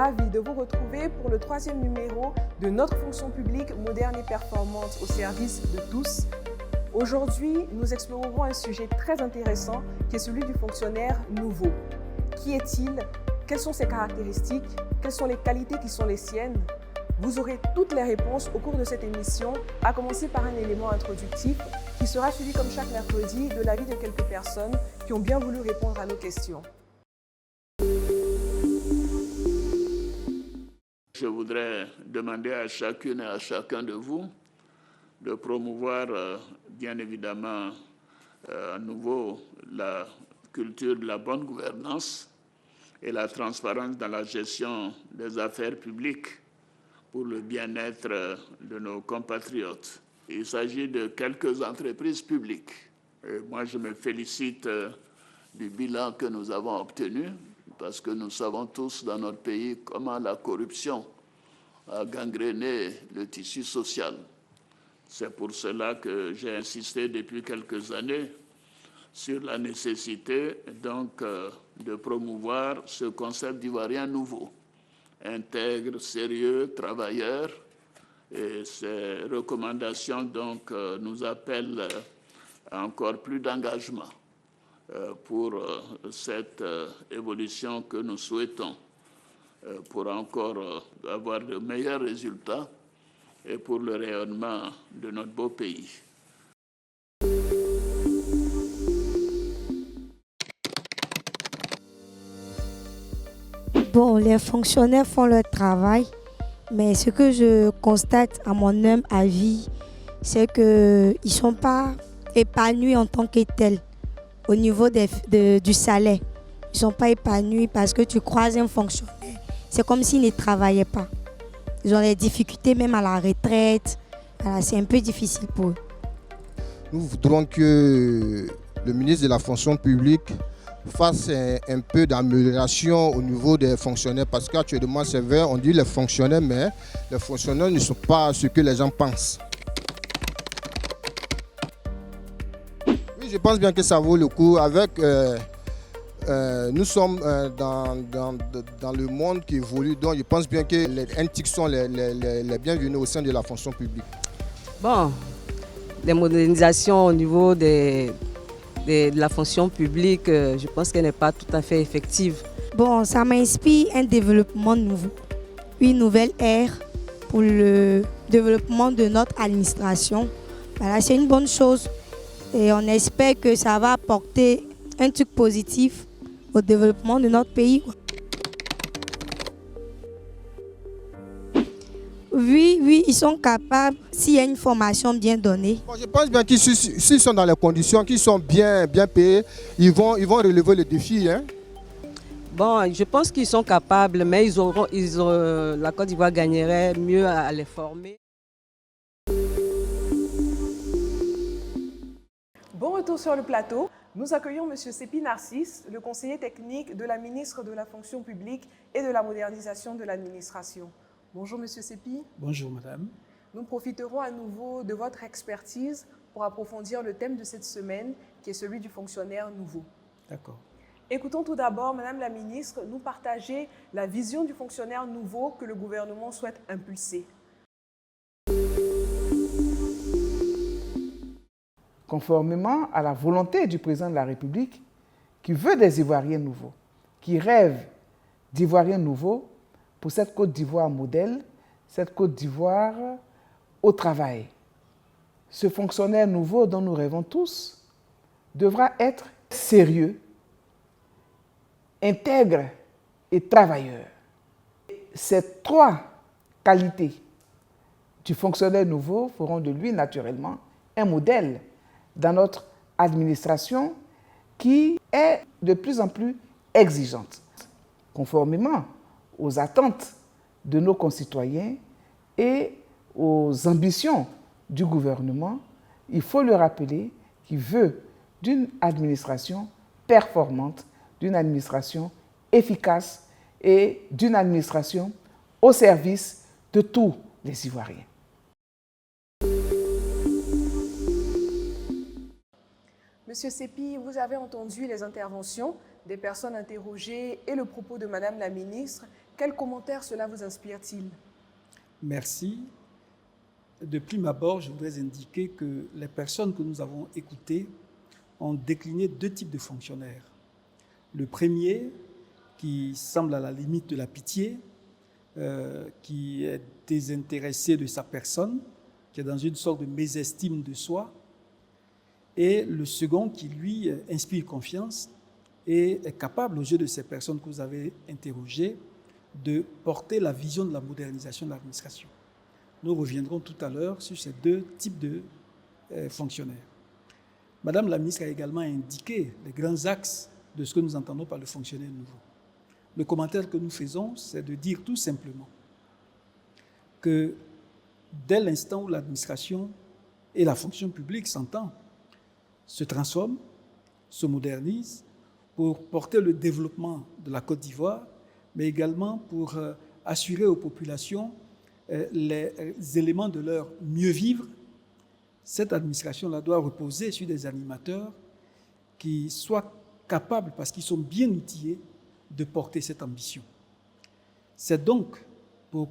ravie de vous retrouver pour le 3e numéro de notre fonction publique moderne et performante au service de tous. Aujourd'hui, nous explorerons un sujet très intéressant qui est celui du fonctionnaire nouveau. Qui est-il? Quelles sont ses caractéristiques? Quelles sont les qualités qui sont les siennes? Vous aurez toutes les réponses au cours de cette émission, à commencer par un élément introductif qui sera suivi comme chaque mercredi de l'avis de quelques personnes qui ont bien voulu répondre à nos questions. Je voudrais demander à chacune et à chacun de vous de promouvoir bien évidemment à nouveau la culture de la bonne gouvernance et la transparence dans la gestion des affaires publiques pour le bien-être de nos compatriotes. Il s'agit de quelques entreprises publiques. Et moi, je me félicite du bilan que nous avons obtenu, parce que nous savons tous dans notre pays comment la corruption a gangréné le tissu social. C'est pour cela que j'ai insisté depuis quelques années sur la nécessité donc de promouvoir ce concept d'ivoirien nouveau, intègre, sérieux, travailleur. Et ces recommandations donc nous appellent à encore plus d'engagement pour cette évolution que nous souhaitons, pour encore avoir de meilleurs résultats et pour le rayonnement de notre beau pays. Bon, les fonctionnaires font leur travail, mais ce que je constate à mon humble avis, c'est qu'ils ne sont pas épanouis en tant que tels au niveau du salaire. Ils ne sont pas épanouis parce que tu croises un fonctionnaire, c'est comme s'il ne travaillait pas. Ils ont des difficultés même à la retraite. Voilà, c'est un peu difficile pour eux. Nous voudrons que le ministre de la fonction publique fasse un peu d'amélioration au niveau des fonctionnaires, parce qu'actuellement c'est vrai, on dit les fonctionnaires, mais les fonctionnaires ne sont pas ce que les gens pensent. Oui, je pense bien que ça vaut le coup. Nous sommes dans le monde qui évolue, donc je pense bien que les NTIC sont les bienvenus au sein de la fonction publique. Bon, les modernisations au niveau de la fonction publique, je pense qu'elle n'est pas tout à fait effective. Bon, ça m'inspire un développement nouveau, une nouvelle ère pour le développement de notre administration. Voilà, c'est une bonne chose et on espère que ça va apporter un truc positif au développement de notre pays. Oui, ils sont capables s'il y a une formation bien donnée. Bon, je pense bien qu'ils s'ils sont dans les conditions, qu'ils sont bien payés, ils vont relever le défi. Hein. Bon, je pense qu'ils sont capables, mais la Côte d'Ivoire gagnerait mieux à les former. Bon retour sur le plateau. Nous accueillons M. Sepi Narcisse, le conseiller technique de la ministre de la fonction publique et de la modernisation de l'administration. Bonjour M. Sepi. Bonjour Madame. Nous profiterons à nouveau de votre expertise pour approfondir le thème de cette semaine, qui est celui du fonctionnaire nouveau. D'accord. Écoutons tout d'abord, Madame la ministre, nous partager la vision du fonctionnaire nouveau que le gouvernement souhaite impulser. Conformément à la volonté du président de la République, qui veut des Ivoiriens nouveaux, qui rêve d'Ivoiriens nouveaux pour cette Côte d'Ivoire modèle, cette Côte d'Ivoire au travail. Ce fonctionnaire nouveau dont nous rêvons tous devra être sérieux, intègre et travailleur. Ces trois qualités du fonctionnaire nouveau feront de lui naturellement un modèle dans notre administration qui est de plus en plus exigeante, conformément aux attentes de nos concitoyens et aux ambitions du gouvernement. Il faut le rappeler qu'il veut d'une administration performante, d'une administration efficace et d'une administration au service de tous les Ivoiriens. Monsieur Sepi, vous avez entendu les interventions des personnes interrogées et le propos de Madame la ministre. Quels commentaires cela vous inspire-t-il? Merci. De prime abord, je voudrais indiquer que les personnes que nous avons écoutées ont décliné 2 types de fonctionnaires. Le premier, qui semble à la limite de la pitié, qui est désintéressé de sa personne, qui est dans une sorte de mésestime de soi, et le second qui, lui, inspire confiance et est capable, aux yeux de ces personnes que vous avez interrogées, de porter la vision de la modernisation de l'administration. Nous reviendrons tout à l'heure sur ces 2 types de fonctionnaires. Madame la ministre a également indiqué les grands axes de ce que nous entendons par le fonctionnaire nouveau. Le commentaire que nous faisons, c'est de dire tout simplement que dès l'instant où l'administration et la fonction publique s'entendent, se transforment, se modernisent pour porter le développement de la Côte d'Ivoire, mais également pour assurer aux populations les éléments de leur mieux vivre, cette administration-là doit reposer sur des animateurs qui soient capables, parce qu'ils sont bien outillés, de porter cette ambition. C'est donc pour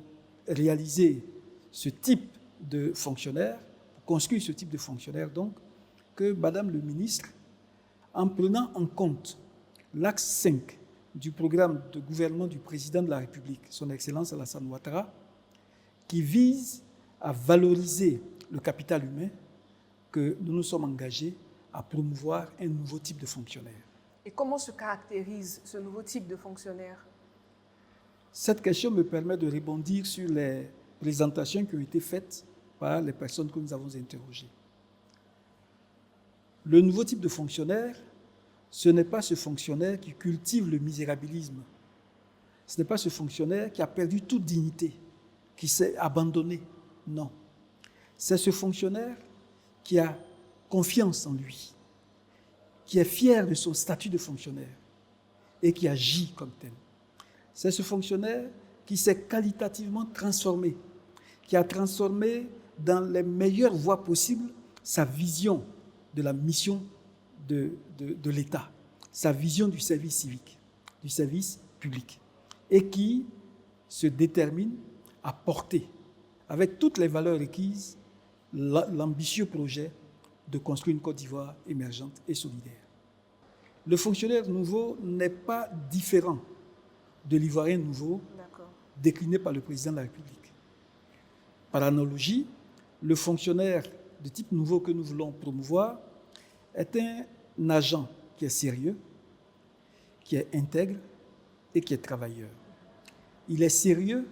réaliser ce type de fonctionnaire, pour construire ce type de fonctionnaire donc, que Madame le ministre, en prenant en compte l'axe 5 du programme de gouvernement du président de la République, son Excellence Alassane Ouattara, qui vise à valoriser le capital humain, que nous nous sommes engagés à promouvoir un nouveau type de fonctionnaire. Et comment se caractérise ce nouveau type de fonctionnaire? Cette question me permet de rebondir sur les présentations qui ont été faites par les personnes que nous avons interrogées. Le nouveau type de fonctionnaire, ce n'est pas ce fonctionnaire qui cultive le misérabilisme. Ce n'est pas ce fonctionnaire qui a perdu toute dignité, qui s'est abandonné. Non. C'est ce fonctionnaire qui a confiance en lui, qui est fier de son statut de fonctionnaire et qui agit comme tel. C'est ce fonctionnaire qui s'est qualitativement transformé, qui a transformé dans les meilleures voies possibles sa vision de la mission de l'État, sa vision du service civique, du service public, et qui se détermine à porter, avec toutes les valeurs requises, l'ambitieux projet de construire une Côte d'Ivoire émergente et solidaire. Le fonctionnaire nouveau n'est pas différent de l'Ivoirien nouveau décliné par le président de la République. Par analogie, le fonctionnaire de type nouveau que nous voulons promouvoir est un agent qui est sérieux, qui est intègre et qui est travailleur. Il est sérieux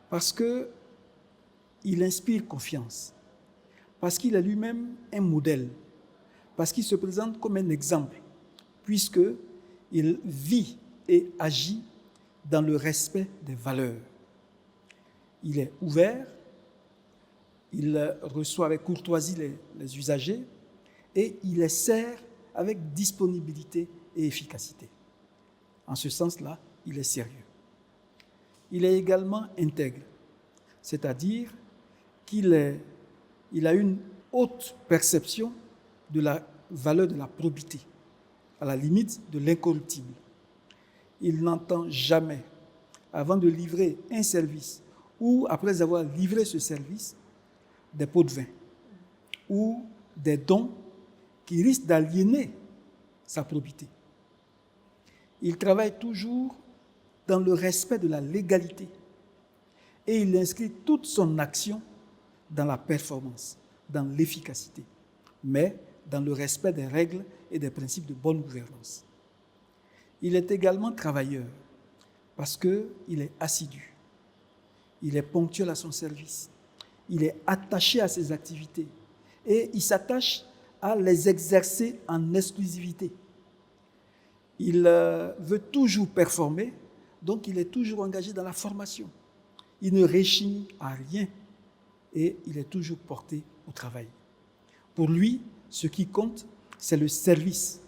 parce qu'il inspire confiance, parce qu'il est lui-même un modèle, parce qu'il se présente comme un exemple, puisqu'il vit et agit dans le respect des valeurs. Il est ouvert, il reçoit avec courtoisie les usagers et il les sert avec disponibilité et efficacité. En ce sens-là, il est sérieux. Il est également intègre, c'est-à-dire qu'il a une haute perception de la valeur de la probité, à la limite de l'incorruptible. Il n'entend jamais, avant de livrer un service ou après avoir livré ce service, des pots de vin ou des dons qui risquent d'aliéner sa probité. Il travaille toujours dans le respect de la légalité et il inscrit toute son action dans la performance, dans l'efficacité, mais dans le respect des règles et des principes de bonne gouvernance. Il est également travailleur parce qu'il est assidu, il est ponctuel à son service, il est attaché à ses activités et il s'attache à les exercer en exclusivité. Il veut toujours performer, donc il est toujours engagé dans la formation. Il ne réchigne à rien et il est toujours porté au travail. Pour lui, ce qui compte, c'est le service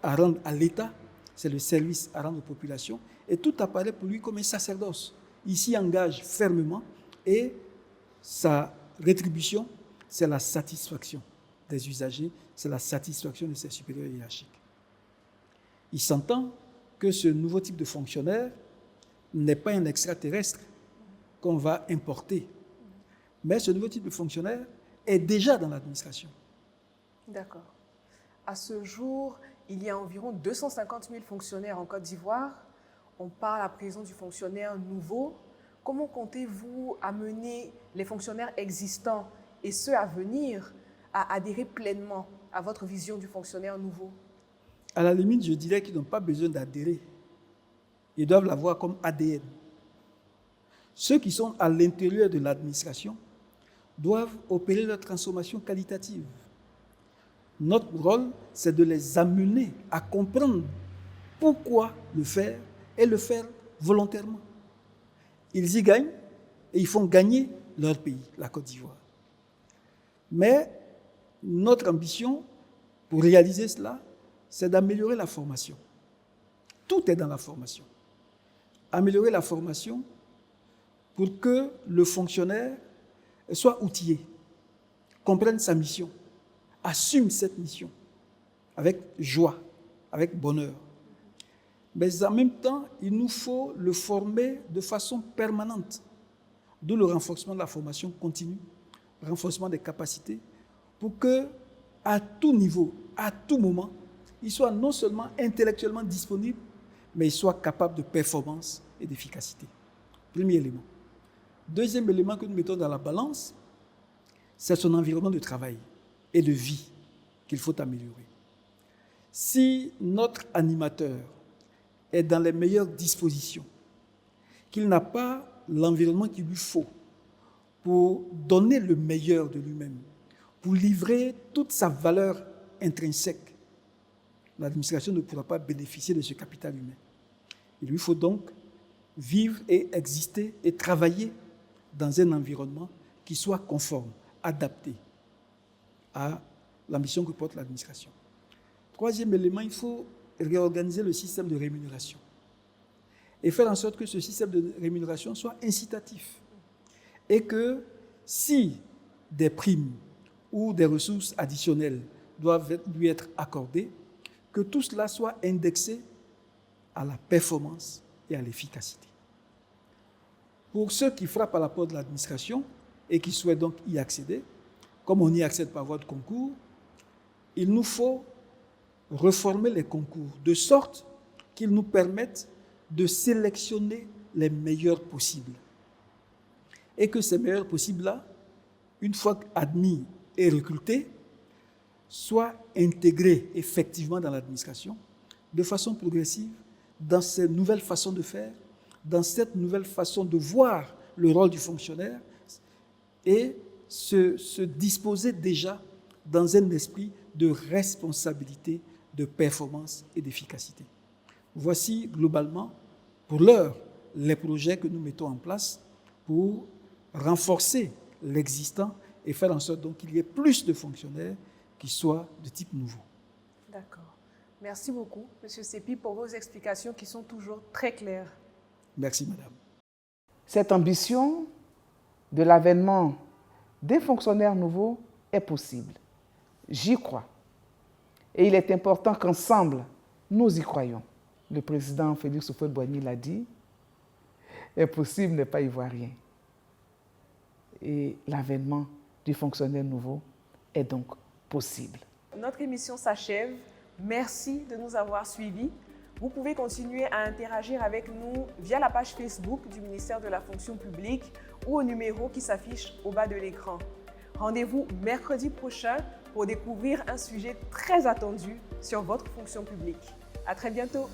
à rendre à l'État, c'est le service à rendre aux populations, et tout apparaît pour lui comme un sacerdoce. Il s'y engage fermement et sa rétribution, c'est la satisfaction des usagers, c'est la satisfaction de ses supérieurs hiérarchiques. Il s'entend que ce nouveau type de fonctionnaire n'est pas un extraterrestre qu'on va importer. Mais ce nouveau type de fonctionnaire est déjà dans l'administration. D'accord. À ce jour, il y a environ 250 000 fonctionnaires en Côte d'Ivoire. On parle à présent du fonctionnaire nouveau. Comment comptez-vous amener les fonctionnaires existants et ceux à venir à adhérer pleinement à votre vision du fonctionnaire nouveau? À la limite, je dirais qu'ils n'ont pas besoin d'adhérer. Ils doivent l'avoir comme ADN. Ceux qui sont à l'intérieur de l'administration doivent opérer leur transformation qualitative. Notre rôle, c'est de les amener à comprendre pourquoi le faire et le faire volontairement. Ils y gagnent et ils font gagner leur pays, la Côte d'Ivoire. Mais notre ambition pour réaliser cela, c'est d'améliorer la formation. Tout est dans la formation. Améliorer la formation pour que le fonctionnaire soit outillé, comprenne sa mission, assume cette mission avec joie, avec bonheur. Mais en même temps, il nous faut le former de façon permanente, d'où le renforcement de la formation continue, le renforcement des capacités, pour que, à tout niveau, à tout moment, il soit non seulement intellectuellement disponible, mais il soit capable de performance et d'efficacité. Premier élément. Deuxième élément que nous mettons dans la balance, c'est son environnement de travail et de vie qu'il faut améliorer. Si notre animateur est dans les meilleures dispositions, qu'il n'a pas l'environnement qu'il lui faut pour donner le meilleur de lui-même, pour livrer toute sa valeur intrinsèque, l'administration ne pourra pas bénéficier de ce capital humain. Il lui faut donc vivre et exister et travailler dans un environnement qui soit conforme, adapté à la mission que porte l'administration. Troisième élément, il faut réorganiser le système de rémunération et faire en sorte que ce système de rémunération soit incitatif et que si des primes ou des ressources additionnelles doivent lui être accordées, que tout cela soit indexé à la performance et à l'efficacité. Pour ceux qui frappent à la porte de l'administration et qui souhaitent donc y accéder, comme on y accède par voie de concours, il nous faut reformer les concours de sorte qu'ils nous permettent de sélectionner les meilleurs possibles. Et que ces meilleurs possibles-là, une fois admis et recrutés, soient intégrés effectivement dans l'administration de façon progressive dans ces nouvelles façons de faire, dans cette nouvelle façon de voir le rôle du fonctionnaire et se disposer déjà dans un esprit de responsabilité, de performance et d'efficacité. Voici globalement, pour l'heure, les projets que nous mettons en place pour renforcer l'existant et faire en sorte donc qu'il y ait plus de fonctionnaires qui soient de type nouveau. D'accord. Merci beaucoup, M. Sepi, pour vos explications qui sont toujours très claires. Merci, madame. Cette ambition de l'avènement des fonctionnaires nouveaux est possible. J'y crois. Et il est important qu'ensemble, nous y croyons. Le président Félix Houphouët-Boigny l'a dit, impossible n'est pas ivoirien. Et l'avènement du fonctionnaire nouveau est donc possible. Notre émission s'achève. Merci de nous avoir suivis. Vous pouvez continuer à interagir avec nous via la page Facebook du ministère de la Fonction publique ou au numéro qui s'affiche au bas de l'écran. Rendez-vous mercredi prochain pour découvrir un sujet très attendu sur votre fonction publique. À très bientôt.